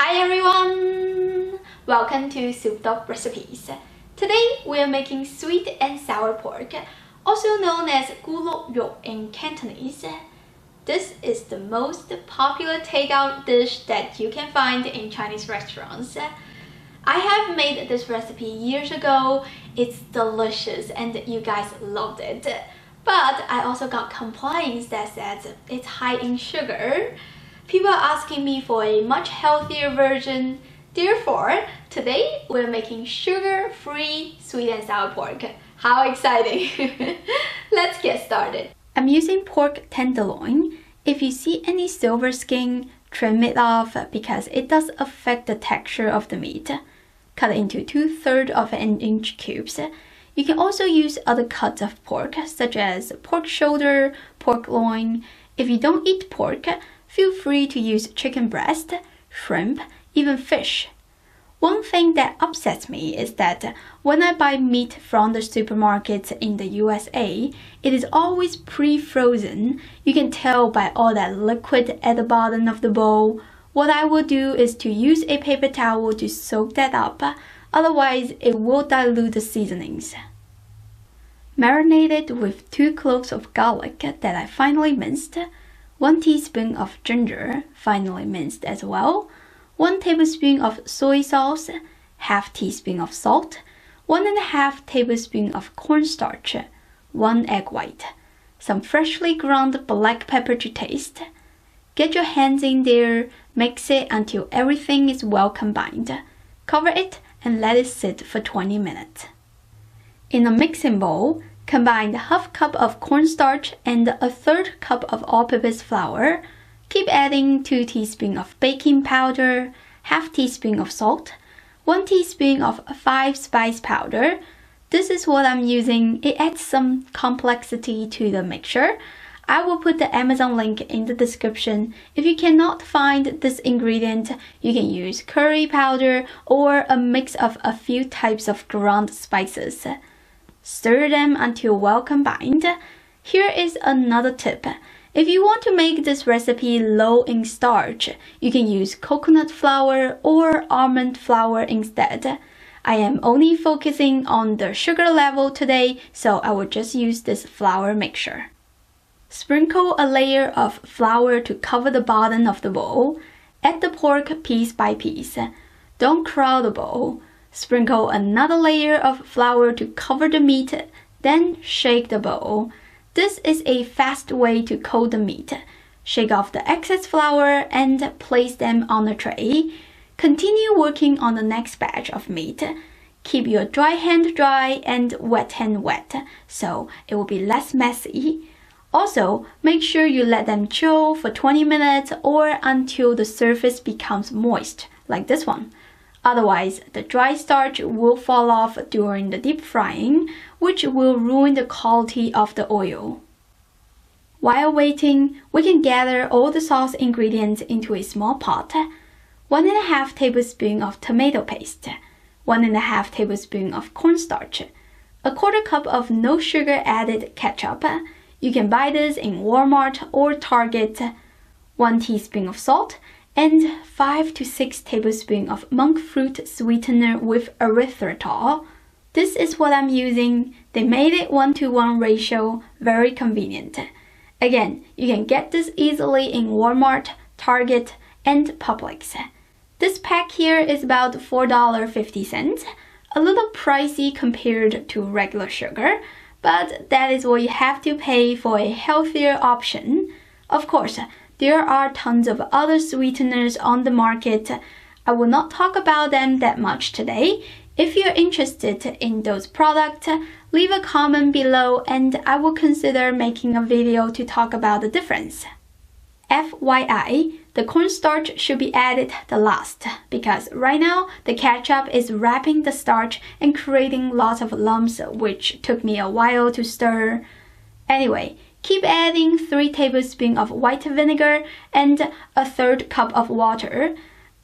Hi everyone! Welcome to Soup Dog Recipes. Today we are making sweet and sour pork, also known as Gu Lao Rou in Cantonese. This is the most popular takeout dish that you can find in Chinese restaurants. I have made this recipe years ago. It's delicious and you guys loved it. But I also got complaints that said it's high in sugar. People are asking me for a much healthier version. Therefore, today we're making sugar-free sweet and sour pork. How exciting! Let's get started. I'm using pork tenderloin. If you see any silver skin, trim it off because it does affect the texture of the meat. Cut it into 2/3 of an inch cubes. You can also use other cuts of pork, such as pork shoulder, pork loin. If you don't eat pork, feel free to use chicken breast, shrimp, even fish. One thing that upsets me is that when I buy meat from the supermarkets in the USA, it is always pre-frozen. You can tell by all that liquid at the bottom of the bowl. What I will do is to use a paper towel to soak that up, otherwise it will dilute the seasonings. Marinate it with 2 cloves of garlic that I finely minced, 1 teaspoon of ginger, finely minced as well, 1 tablespoon of soy sauce, ½ teaspoon of salt, 1½ tablespoon of cornstarch, 1 egg white, some freshly ground black pepper to taste. Get your hands in there, mix it until everything is well combined. Cover it and let it sit for 20 minutes. In a mixing bowl, combine ½ cup of cornstarch and 1/3 cup of all-purpose flour. Keep adding 2 teaspoons of baking powder, ½ teaspoon of salt, 1 teaspoon of 5 spice powder. This is what I'm using. It adds some complexity to the mixture. I will put the Amazon link in the description. If you cannot find this ingredient, you can use curry powder or a mix of a few types of ground spices. Stir them until well combined. Here is another tip. If you want to make this recipe low in starch, you can use coconut flour or almond flour instead. I am only focusing on the sugar level today, so I will just use this flour mixture. Sprinkle a layer of flour to cover the bottom of the bowl. Add the pork piece by piece. Don't crowd the bowl. Sprinkle another layer of flour to cover the meat, then shake the bowl. This is a fast way to coat the meat. Shake off the excess flour and place them on a tray. Continue working on the next batch of meat. Keep your dry hand dry and wet hand wet, so it will be less messy. Also, make sure you let them chill for 20 minutes or until the surface becomes moist, like this one. Otherwise, the dry starch will fall off during the deep frying, which will ruin the quality of the oil. While waiting, we can gather all the sauce ingredients into a small pot. 1½ tablespoon of tomato paste, 1½ tablespoon of cornstarch, 1/4 cup of no sugar added ketchup. You can buy this in Walmart or Target, 1 teaspoon of salt, and 5 to 6 tablespoons of monk fruit sweetener with erythritol. This is what I'm using. They made it 1:1 ratio, very convenient. Again, you can get this easily in Walmart, Target, and Publix. This pack here is about $4.50, a little pricey compared to regular sugar, but that is what you have to pay for a healthier option. Of course, there are tons of other sweeteners on the market. I will not talk about them that much today. If you're interested in those products, leave a comment below and I will consider making a video to talk about the difference. FYI, the cornstarch should be added the last because right now the ketchup is wrapping the starch and creating lots of lumps, which took me a while to stir. Anyway, keep adding 3 tablespoons of white vinegar and 1/3 cup of water.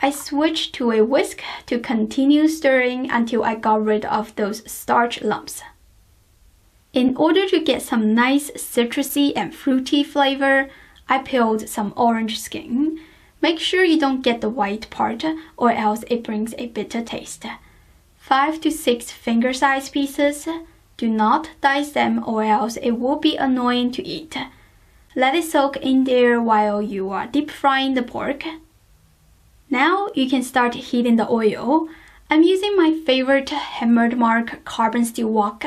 I switched to a whisk to continue stirring until I got rid of those starch lumps. In order to get some nice citrusy and fruity flavor, I peeled some orange skin. Make sure you don't get the white part or else it brings a bitter taste. 5 to 6 finger-sized pieces. Do not dice them or else it will be annoying to eat. Let it soak in there while you are deep frying the pork. Now you can start heating the oil. I'm using my favorite Hammered Mark carbon steel wok.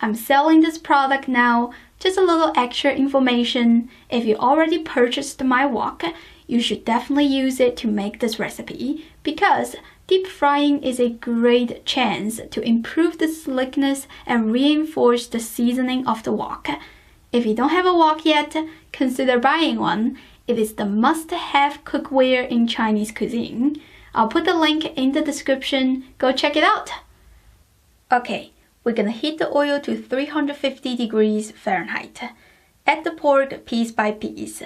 I'm selling this product now. Just a little extra information. If you already purchased my wok, you should definitely use it to make this recipe because deep frying is a great chance to improve the slickness and reinforce the seasoning of the wok. If you don't have a wok yet, consider buying one. It is the must-have cookware in Chinese cuisine. I'll put the link in the description. Go check it out. Okay, we're gonna heat the oil to 350 degrees Fahrenheit. Add the pork piece by piece.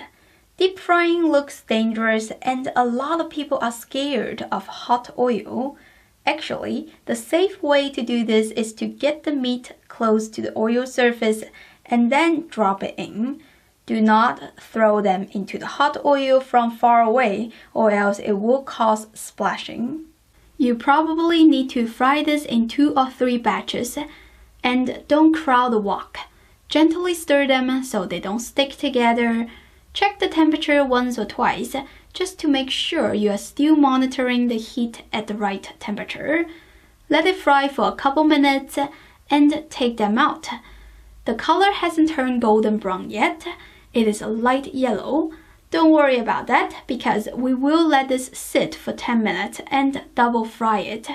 Deep frying looks dangerous and a lot of people are scared of hot oil. Actually, the safe way to do this is to get the meat close to the oil surface and then drop it in. Do not throw them into the hot oil from far away or else it will cause splashing. You probably need to fry this in 2 or 3 batches and don't crowd the wok. Gently stir them so they don't stick together. Check the temperature once or twice just to make sure you are still monitoring the heat at the right temperature. Let it fry for a couple minutes and take them out. The color hasn't turned golden brown yet. It is a light yellow. Don't worry about that because we will let this sit for 10 minutes and double fry it.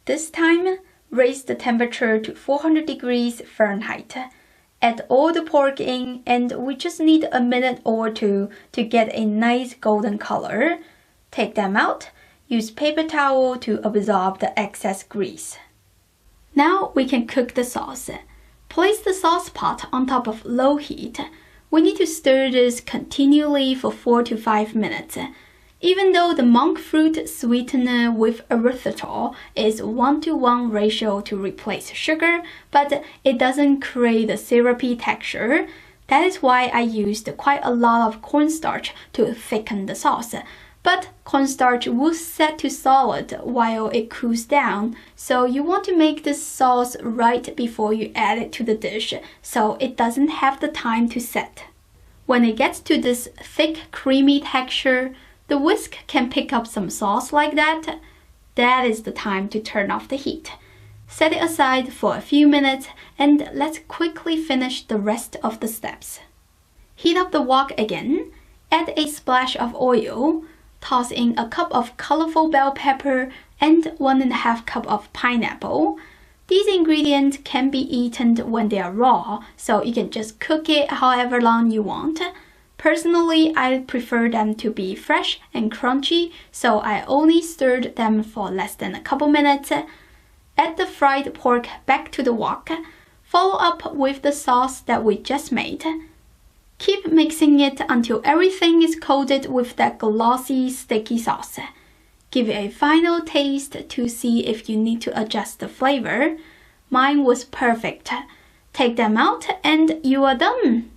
This time, raise the temperature to 400 degrees Fahrenheit. Add all the pork in and we just need a minute or 2 to get a nice golden color. Take them out. Use paper towel to absorb the excess grease. Now we can cook the sauce. Place the sauce pot on top of low heat. We need to stir this continually for 4 to 5 minutes. Even though the monk fruit sweetener with erythritol is 1:1 ratio to replace sugar, but it doesn't create a syrupy texture. That is why I used quite a lot of cornstarch to thicken the sauce. But cornstarch will set to solid while it cools down, so you want to make this sauce right before you add it to the dish, so it doesn't have the time to set. When it gets to this thick, creamy texture, the whisk can pick up some sauce like that. That is the time to turn off the heat. Set it aside for a few minutes and let's quickly finish the rest of the steps. Heat up the wok again, add a splash of oil, toss in a cup of colorful bell pepper and 1½ cup of pineapple. These ingredients can be eaten when they are raw, so you can just cook it however long you want. Personally, I prefer them to be fresh and crunchy, so I only stirred them for less than a couple minutes. Add the fried pork back to the wok. Follow up with the sauce that we just made. Keep mixing it until everything is coated with that glossy, sticky sauce. Give it a final taste to see if you need to adjust the flavor. Mine was perfect. Take them out and you are done.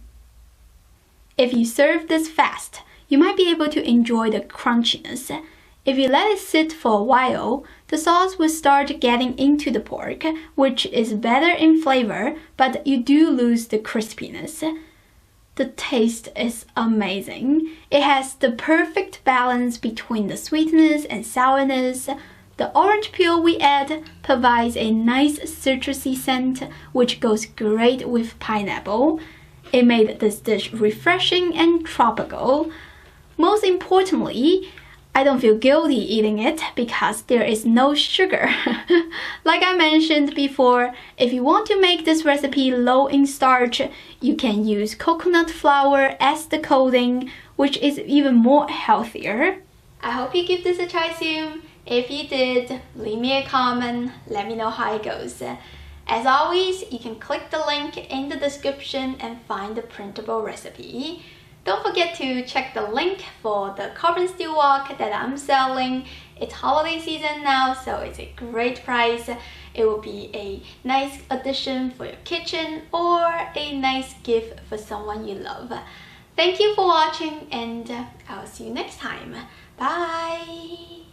If you serve this fast, you might be able to enjoy the crunchiness. If you let it sit for a while, the sauce will start getting into the pork, which is better in flavor, but you do lose the crispiness. The taste is amazing. It has the perfect balance between the sweetness and sourness. The orange peel we add provides a nice citrusy scent, which goes great with pineapple. It made this dish refreshing and tropical. Most importantly, I don't feel guilty eating it because there is no sugar. Like I mentioned before, if you want to make this recipe low in starch, you can use coconut flour as the coating, which is even more healthier. I hope you give this a try soon. If you did, leave me a comment, let me know how it goes. As always, you can click the link in the description and find the printable recipe. Don't forget to check the link for the carbon steel wok that I'm selling. It's holiday season now, so it's a great price. It will be a nice addition for your kitchen or a nice gift for someone you love. Thank you for watching, and I'll see you next time. Bye!